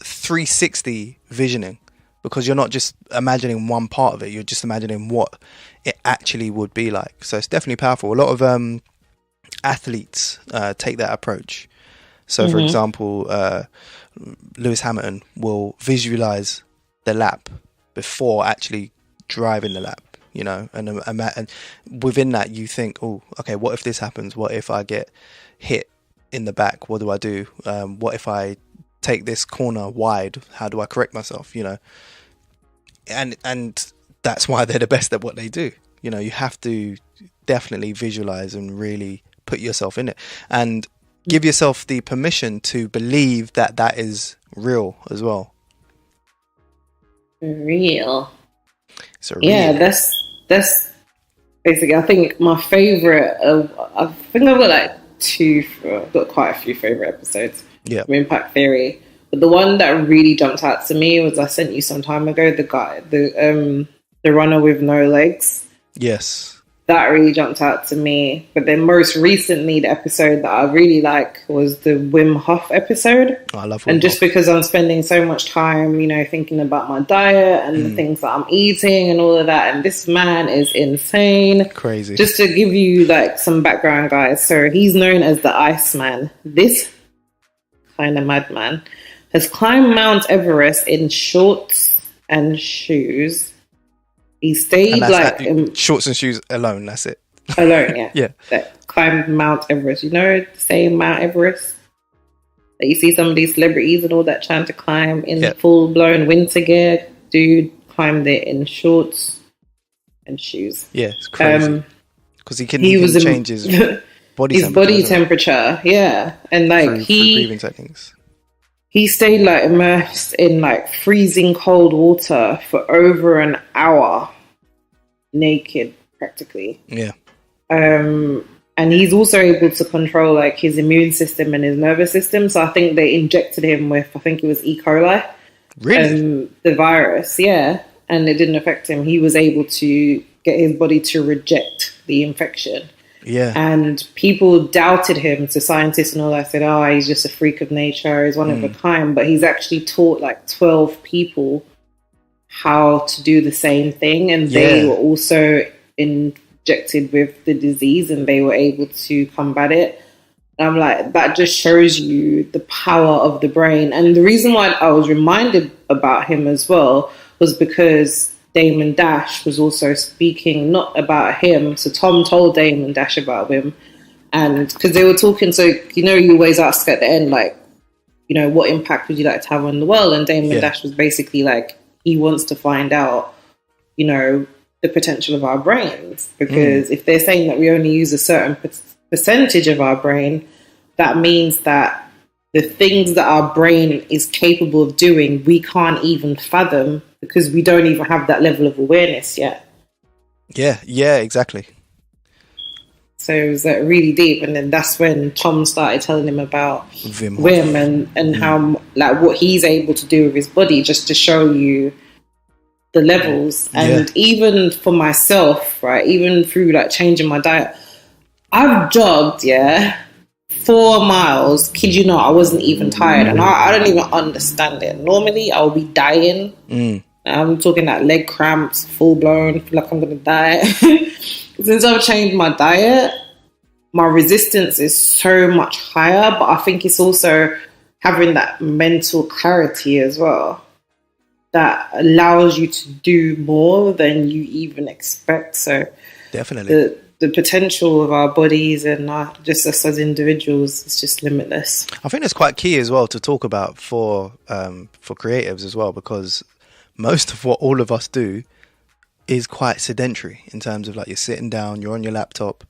360 visioning. Because you're not just imagining one part of it, you're just imagining what it actually would be like. So it's definitely powerful. A lot of athletes take that approach. So, for example, Lewis Hamilton will visualize the lap before actually driving the lap, you know. And within that, you think, oh, okay, what if this happens? What if I get hit in the back? What do I do? What if I take this corner wide? How do I correct myself? You know. And that's why they're the best at what they do. You know, you have to definitely visualize and really put yourself in it and give yourself the permission to believe that that is real as well. Real. That's basically, I think my favorite I think I've got like I've got quite a few favorite episodes of Impact Theory. But the one that really jumped out to me was I sent you some time ago, the runner with no legs. Yes. That really jumped out to me. But then most recently, the episode that I really like was the Wim Hof episode. Oh, I love Wim And just Hof. because I'm spending so much time, you know, thinking about my diet and the things that I'm eating and all of that. And this man is insane. Crazy. Just to give you like some background, guys. So he's known as the Iceman. This kind of madman has climbed Mount Everest in shorts and shoes. He stayed like shorts and shoes alone. That's it. Alone, yeah. Yeah. That climbed Mount Everest. You know, the same Mount Everest that you see some of these celebrities and all that trying to climb in full blown winter gear. Dude climbed it in shorts and shoes. Yeah, it's crazy because he couldn't change his body his temperature. Body temperature, yeah. And like through breathing techniques. He stayed like immersed in like freezing cold water for over an hour, naked practically. Yeah. And he's also able to control like his immune system and his nervous system. So I think they injected him with, I think it was E. coli. Really? The virus, yeah. And it didn't affect him. He was able to get his body to reject the infection. Yeah. And people doubted him. So scientists and all that said, oh, he's just a freak of nature. He's one of a kind. But he's actually taught like 12 people how to do the same thing. And they were also injected with the disease and they were able to combat it. And I'm like, that just shows you the power of the brain. And the reason why I was reminded about him as well was because Damon Dash was also speaking not about him. So Tom told Damon Dash about him. And because they were talking, so, you know, you always ask at the end, like, you know, what impact would you like to have on the world? And Damon Dash was basically like, he wants to find out, you know, the potential of our brains. Because if they're saying that we only use a certain percentage of our brain, that means that the things that our brain is capable of doing, we can't even fathom because we don't even have that level of awareness yet. Yeah, exactly. So it was like really deep. And then that's when Tom started telling him about Wim and how, like, what he's able to do with his body, just to show you the levels. And even for myself, right, even through like changing my diet, I've jogged, 4 miles, kid you not, I wasn't even tired. And I don't even understand it. Normally, I'll be dying. I'm talking like leg cramps, full blown, feel like I'm going to die. Since I've changed my diet, my resistance is so much higher. But I think it's also having that mental clarity as well that allows you to do more than you even expect. So definitely. The potential of our bodies and just us as individuals is just limitless. I think it's quite key as well to talk about for creatives as well, because most of what all of us do is quite sedentary in terms of like you're sitting down, you're on your laptop,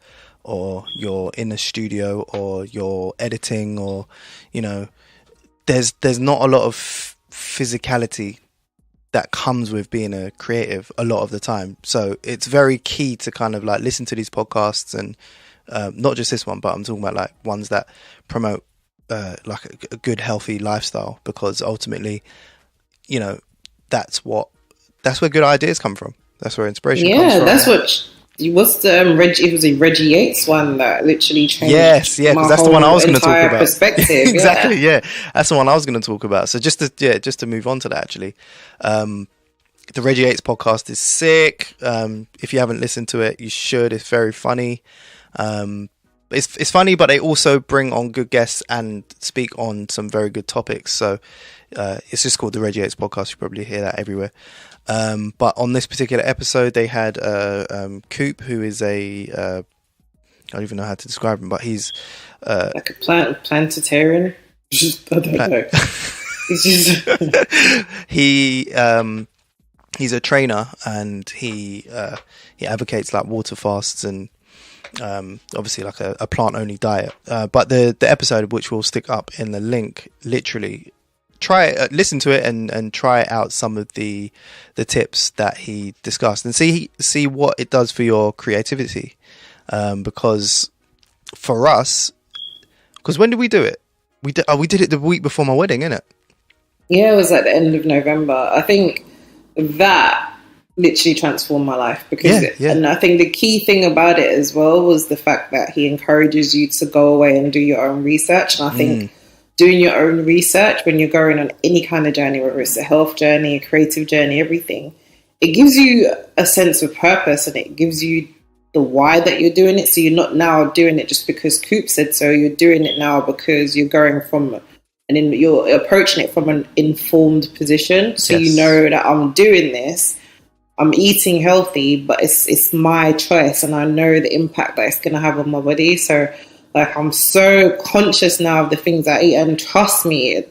or you're in a studio, or you're editing, or, you know, there's not a lot of physicality that comes with being a creative a lot of the time. So it's very key to kind of like listen to these podcasts and not just this one, but I'm talking about like ones that promote like a good, healthy lifestyle, because ultimately, you know, that's where good ideas come from. That's where inspiration comes from. Yeah, that's what... What's the it was a Reggie Yates one that literally changed. Yes, because that's the one I was going to talk about. Perspective, exactly, that's the one I was going to talk about. So just to move on to that, actually, the Reggie Yates podcast is sick. If you haven't listened to it, you should. It's very funny. It's funny, but they also bring on good guests and speak on some very good topics. So it's just called the Reggie Yates podcast. You probably hear that everywhere. But on this particular episode, they had Coop, who is I don't even know how to describe him, but he's like a planetarian. I don't know. He's just he's a trainer, and he advocates like water fasts and obviously like a plant only diet. But the episode, which we'll stick up in the link, literally. Listen to it and try out some of the tips that he discussed and see what it does for your creativity. Because for us, when did we do it? We did it the week before my wedding, innit? Yeah, it was at the end of November. I think that literally transformed my life because, and I think the key thing about it as well was the fact that he encourages you to go away and do your own research. And I think doing your own research when you're going on any kind of journey, whether it's a health journey, a creative journey, everything, it gives you a sense of purpose and it gives you the why that you're doing it. So you're not now doing it just because Coop said so. You're doing it now because you're going from you're approaching it from an informed position. So you know that I'm doing this, I'm eating healthy, but it's my choice and I know the impact that it's going to have on my body. So like, I'm so conscious now of the things I eat, and trust me,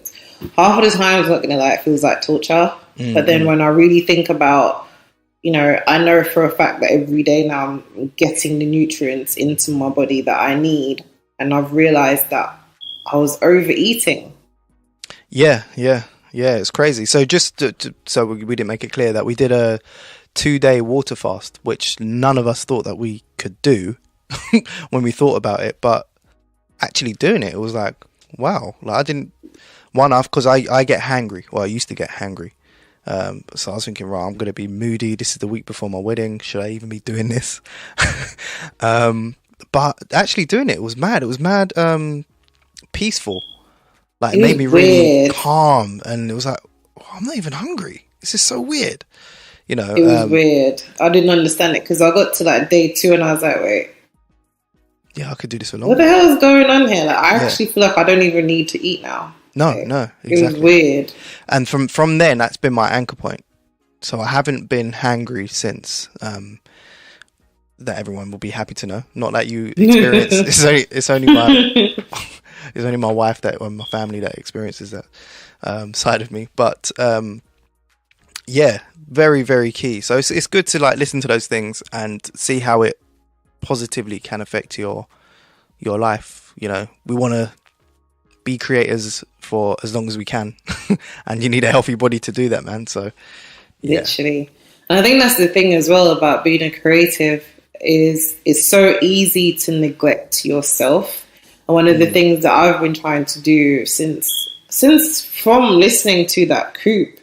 half of the time it's not going to like, it feels like torture. But then when I really think about, you know, I know for a fact that every day now I'm getting the nutrients into my body that I need. and I've realized that I was overeating. Yeah. It's crazy. So so we didn't make it clear that we did a 2-day water fast, which none of us thought that we could do when we thought about it. But actually doing it was like, wow. Like I didn't because I get hangry. Well, I used to get hangry. So I was thinking, right, I'm going to be moody. This is the week before my wedding. Should I even be doing this? But actually doing it was mad. It was mad peaceful. Like, it made me really calm. And it was like, oh, I'm not even hungry. This is so weird. You know, it was weird. I didn't understand it because I got to like day 2 and I was like, wait. Yeah, I could do this for long. What the hell is going on here? Like, I actually feel like I don't even need to eat now. No, like, exactly. It was weird. And from then, that's been my anchor point. So I haven't been hangry since. That everyone will be happy to know. Not that you experience. it's only my wife or my family that experiences that side of me. But yeah, very, very key. So it's good to like listen to those things and see how it positively can affect your life. You know, we want to be creators for as long as we can, and you need a healthy body to do that, man. So yeah. Literally, and I think that's the thing as well about being a creative is it's so easy to neglect yourself. And one of the things that I've been trying to do since from listening to that Coop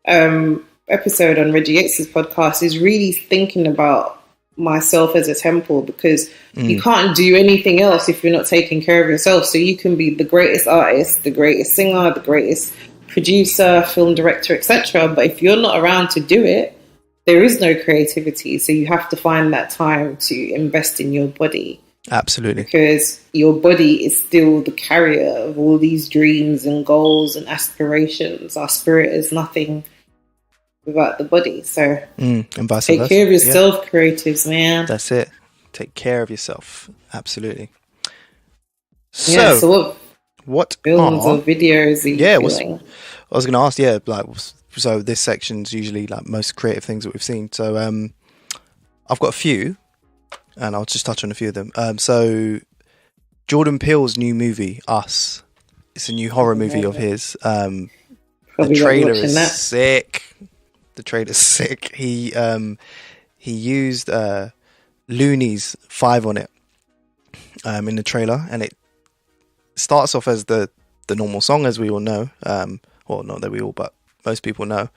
episode on Reggie Yates's podcast is really thinking about myself as a temple, because you can't do anything else if you're not taking care of yourself. So you can be the greatest artist, the greatest singer, the greatest producer, film director, etc. But if you're not around to do it, there is no creativity. So you have to find that time to invest in your body. Absolutely. Because your body is still the carrier of all these dreams and goals and aspirations. Our spirit is nothing without the body. So and vice take versa. care of yourself, creatives, man. That's it. Take care of yourself. Absolutely. So what films or videos are you feeling? I was going to ask, like, so this section's usually like most creative things that we've seen. So I've got a few, and I'll just touch on a few of them. So Jordan Peele's new movie, Us. It's a new horror movie of his. The trailer is sick. The trailer's sick. He used Looney's 5 on it in the trailer, and it starts off as the normal song, as we all know. Well, not that we all, but most people know.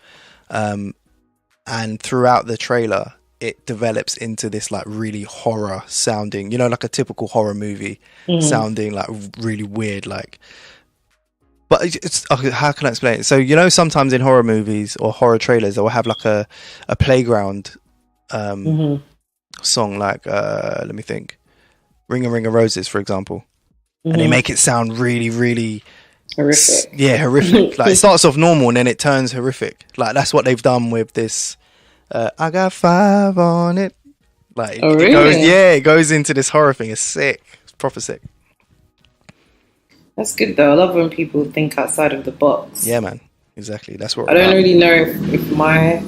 And throughout the trailer, it develops into this like really horror sounding, you know, like a typical horror movie sounding like really weird, like. But it's how can I explain it? So, you know, sometimes in horror movies or horror trailers, they'll have like a playground song, like let me think, Ring a Ring of Roses, for example, and they make it sound really, really horrific. Horrific. Like, it starts off normal and then it turns horrific. Like, that's what they've done with this. I got 5 on it. Like, it goes into this horror thing. It's sick. It's proper sick. That's good though. I love when people think outside of the box. Yeah, man. Exactly. That's what I don't really know if my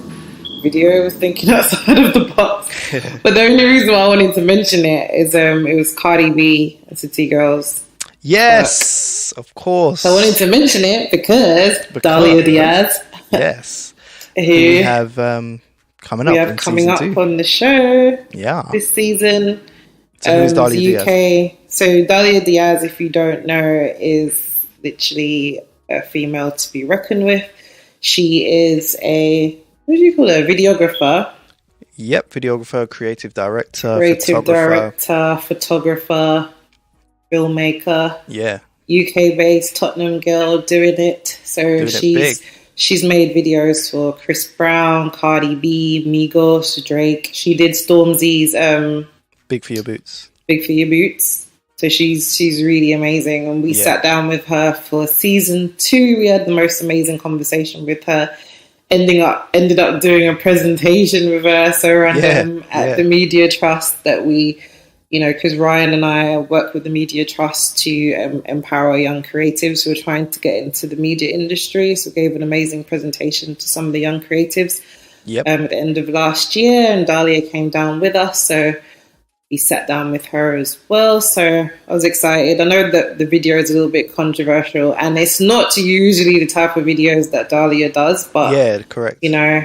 video was thinking outside of the box. But the only reason why I wanted to mention it is it was Cardi B and City Girls. Yes, of course. So I wanted to mention it because Dahlia Diaz. Yes. Who we have coming up. We have coming up on the show. Yeah. This season. So who's Dahlia UK. Diaz? So Dahlia Diaz, if you don't know, is literally a female to be reckoned with. She is what do you call her? Videographer. Yep, videographer, creative director, photographer, filmmaker. Yeah. UK-based Tottenham girl doing it. So she's made videos for Chris Brown, Cardi B, Migos, Drake. She did Stormzy's Big for Your Boots. Big for Your Boots. So she's really amazing. And we sat down with her for season 2. We had the most amazing conversation with her. Ended up doing a presentation with her, so random, at the Media Trust that we, you know, because Ryan and I work with the Media Trust to empower young creatives who are trying to get into the media industry. So we gave an amazing presentation to some of the young creatives at the end of last year, and Dahlia came down with us. So, he sat down with her as well. So I was excited. I know that the video is a little bit controversial, and it's not usually the type of videos that Dahlia does, but yeah, correct. You know,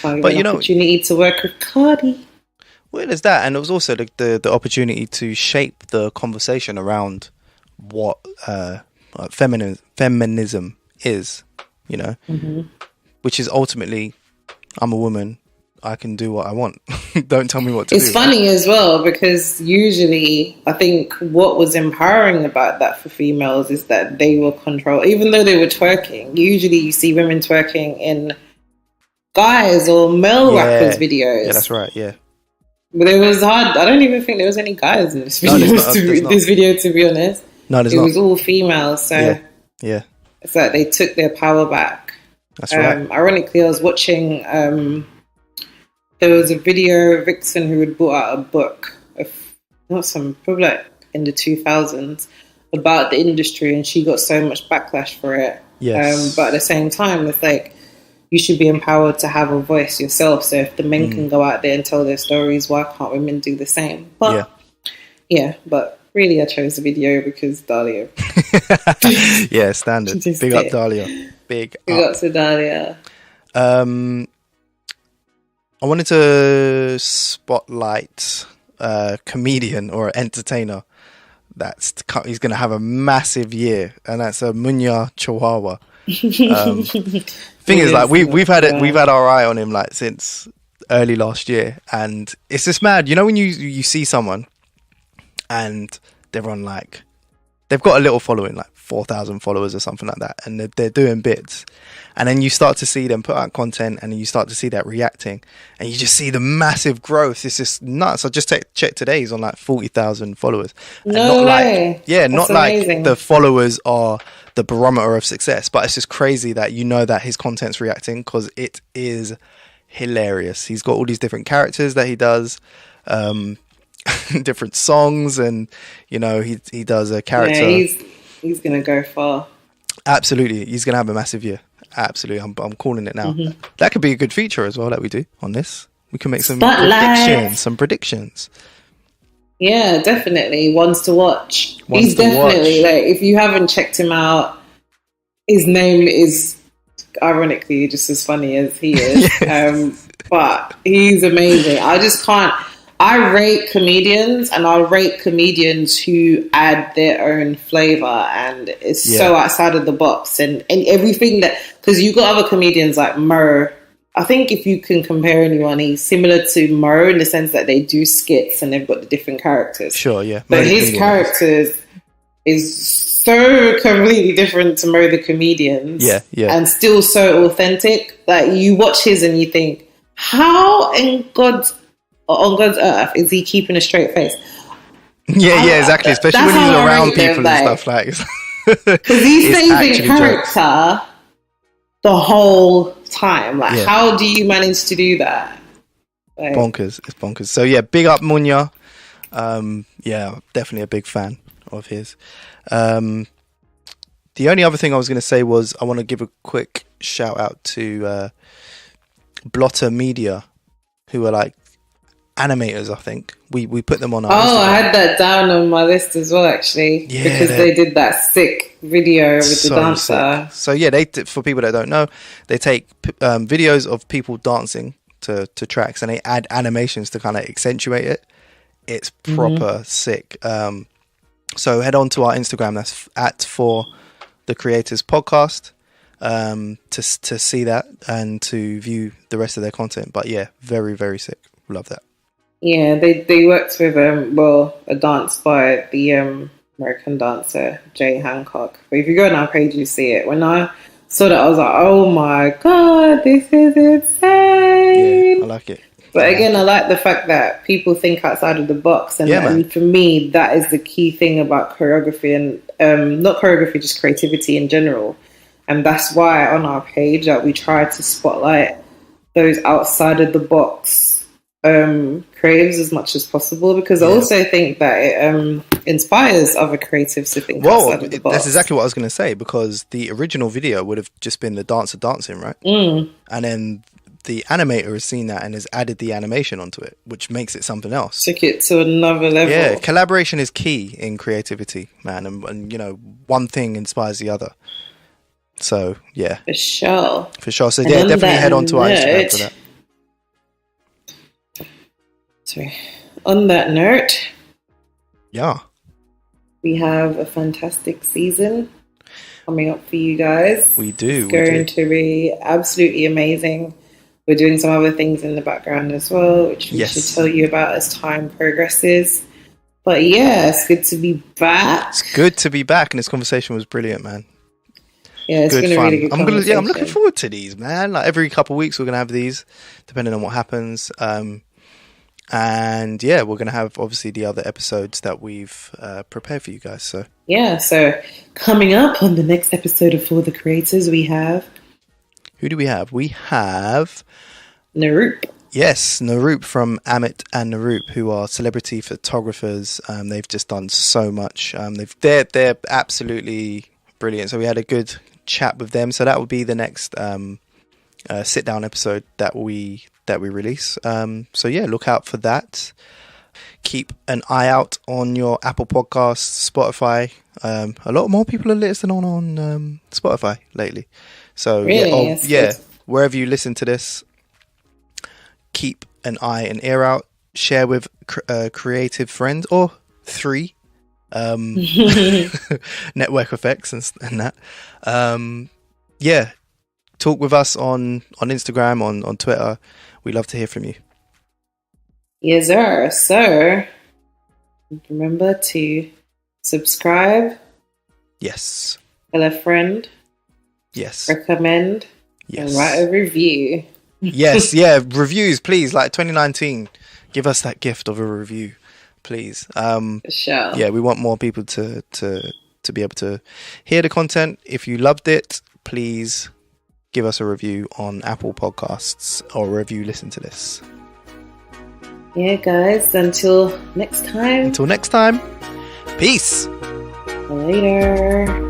but opportunity to work with Cardi. Well, there's that, and it was also the opportunity to shape the conversation around what feminism is, you know, which is ultimately, I'm a woman, I can do what I want. Don't tell me what to do. It's funny as well, because usually I think what was empowering about that for females is that they were controlled, even though they were twerking. Usually you see women twerking in guys or male rappers' videos. Yeah, that's right, yeah. But it was hard. I don't even think there was any guys in this video, this video, to be honest. No, there's it not. was all females, so yeah. It's like they took their power back. That's right. Ironically, I was watching... there was a video of Vixen who had brought out a book probably like in the 2000s about the industry, and she got so much backlash for it. Yes. But at the same time, it's like you should be empowered to have a voice yourself. So if the men can go out there and tell their stories, why can't women do the same? But but really, I chose the video because Dahlia. Yeah, standard. Big up Dahlia. Big up to Dahlia. I wanted to spotlight a comedian or an entertainer he's going to have a massive year, and that's a Munya Chihuahua. Thing is, like we've had our eye on him like since early last year, and it's just mad. You know, when you see someone and they're on like they've got a little following, like 4,000 followers or something like that, and they're doing bits. And then you start to see them put out content, and you start to see that reacting, and you just see the massive growth. It's just nuts. I just checked today; he's on like 40,000 followers. No way! Not amazing. Like the followers are the barometer of success, but it's just crazy that you know that his content's reacting, because it is hilarious. He's got all these different characters that he does, different songs, and you know he does a character. Yeah, he's gonna go far. Absolutely, he's gonna have a massive year. Absolutely, I'm calling it now. That could be a good feature as well that we do on this. We can make some predictions. Yeah, definitely. Ones to watch. He's definitely like, if you haven't checked him out, his name is ironically just as funny as he is. But he's amazing. I rate comedians, and I rate comedians who add their own flavor, and it's so outside of the box, and everything that, because you got other comedians like Mo. I think if you can compare anyone, he's similar to Mo in the sense that they do skits and they've got the different characters. Sure, yeah. But his characters is so completely different to Mo the comedians. Yeah. And still so authentic. Like, you watch his and you think, how on God's earth is he keeping a straight face? Yeah, exactly. Especially when he's around people and stuff like. Because he stays in character the whole time. Like, how do you manage to do that? Like, bonkers. It's bonkers. So yeah, big up Munya. Definitely a big fan of his. The only other thing I was going to say was I want to give a quick shout out to Blotter Media, who are like animators. I think we put them on our Instagram. I had that down on my list as well, actually, because they did that sick video with the dancer. Sick. So yeah, for people that don't know, they take videos of people dancing to tracks, and they add animations to kind of accentuate it. It's proper sick. So head on to our Instagram, that's @ForTheCreatorsPodcast, to see that and to view the rest of their content. But yeah, very, very sick. Love that. Yeah, they worked with a dance by the American dancer Jay Hancock. But if you go on our page, you see it. When I saw that, I was like, oh my god, this is insane. Yeah, I like it. But again, I like the fact that people think outside of the box, and for me, that is the key thing about choreography, and not choreography, just creativity in general. And that's why on our page that we try to spotlight those outside of the box creatives as much as possible, because I also think that it inspires other creatives to think outside of the box. That's exactly what I was going to say, because the original video would have just been the dancer dancing, right? And then the animator has seen that and has added the animation onto it, which makes it something else. Took it to another level. Yeah, collaboration is key in creativity, man, and you know, one thing inspires the other. So yeah, for sure. So yeah, definitely head on to our Instagram for that. Sorry. On that note, yeah, we have a fantastic season coming up for you guys. We do. It's going to be absolutely amazing. We're doing some other things in the background as well, which we should tell you about as time progresses. But yeah, it's good to be back. It's good to be back, and this conversation was brilliant, man. Yeah, it's going to be really good conversation. I'm looking forward to these, man. Like every couple of weeks, we're going to have these, depending on what happens. And yeah, we're going to have obviously the other episodes that we've prepared for you guys. So yeah, so coming up on the next episode of For the Creators, we have... Who do we have? We have... Naroop. Yes, Naroop from Amit and Naroop, who are celebrity photographers. They've just done so much. They're absolutely brilliant. So we had a good chat with them. So that will be the next sit down episode that we release. So yeah, look out for that. Keep an eye out on your Apple Podcasts, Spotify. A lot more people are listening on Spotify lately. So really? Wherever you listen to this, keep an eye and ear out. Share with creative friends or 3. Network effects and that. Yeah, talk with us on Instagram, on Twitter. We love to hear from you. Yes, sir. So remember to subscribe. Yes. Tell a friend. Yes. Recommend. Yes. And write a review. Yes, yeah. Reviews, please. Like 2019, give us that gift of a review, please. For sure. Yeah, we want more people to be able to hear the content. If you loved it, please give us a review on Apple Podcasts or wherever you listen to this. Yeah, guys. Until next time. Peace. Later.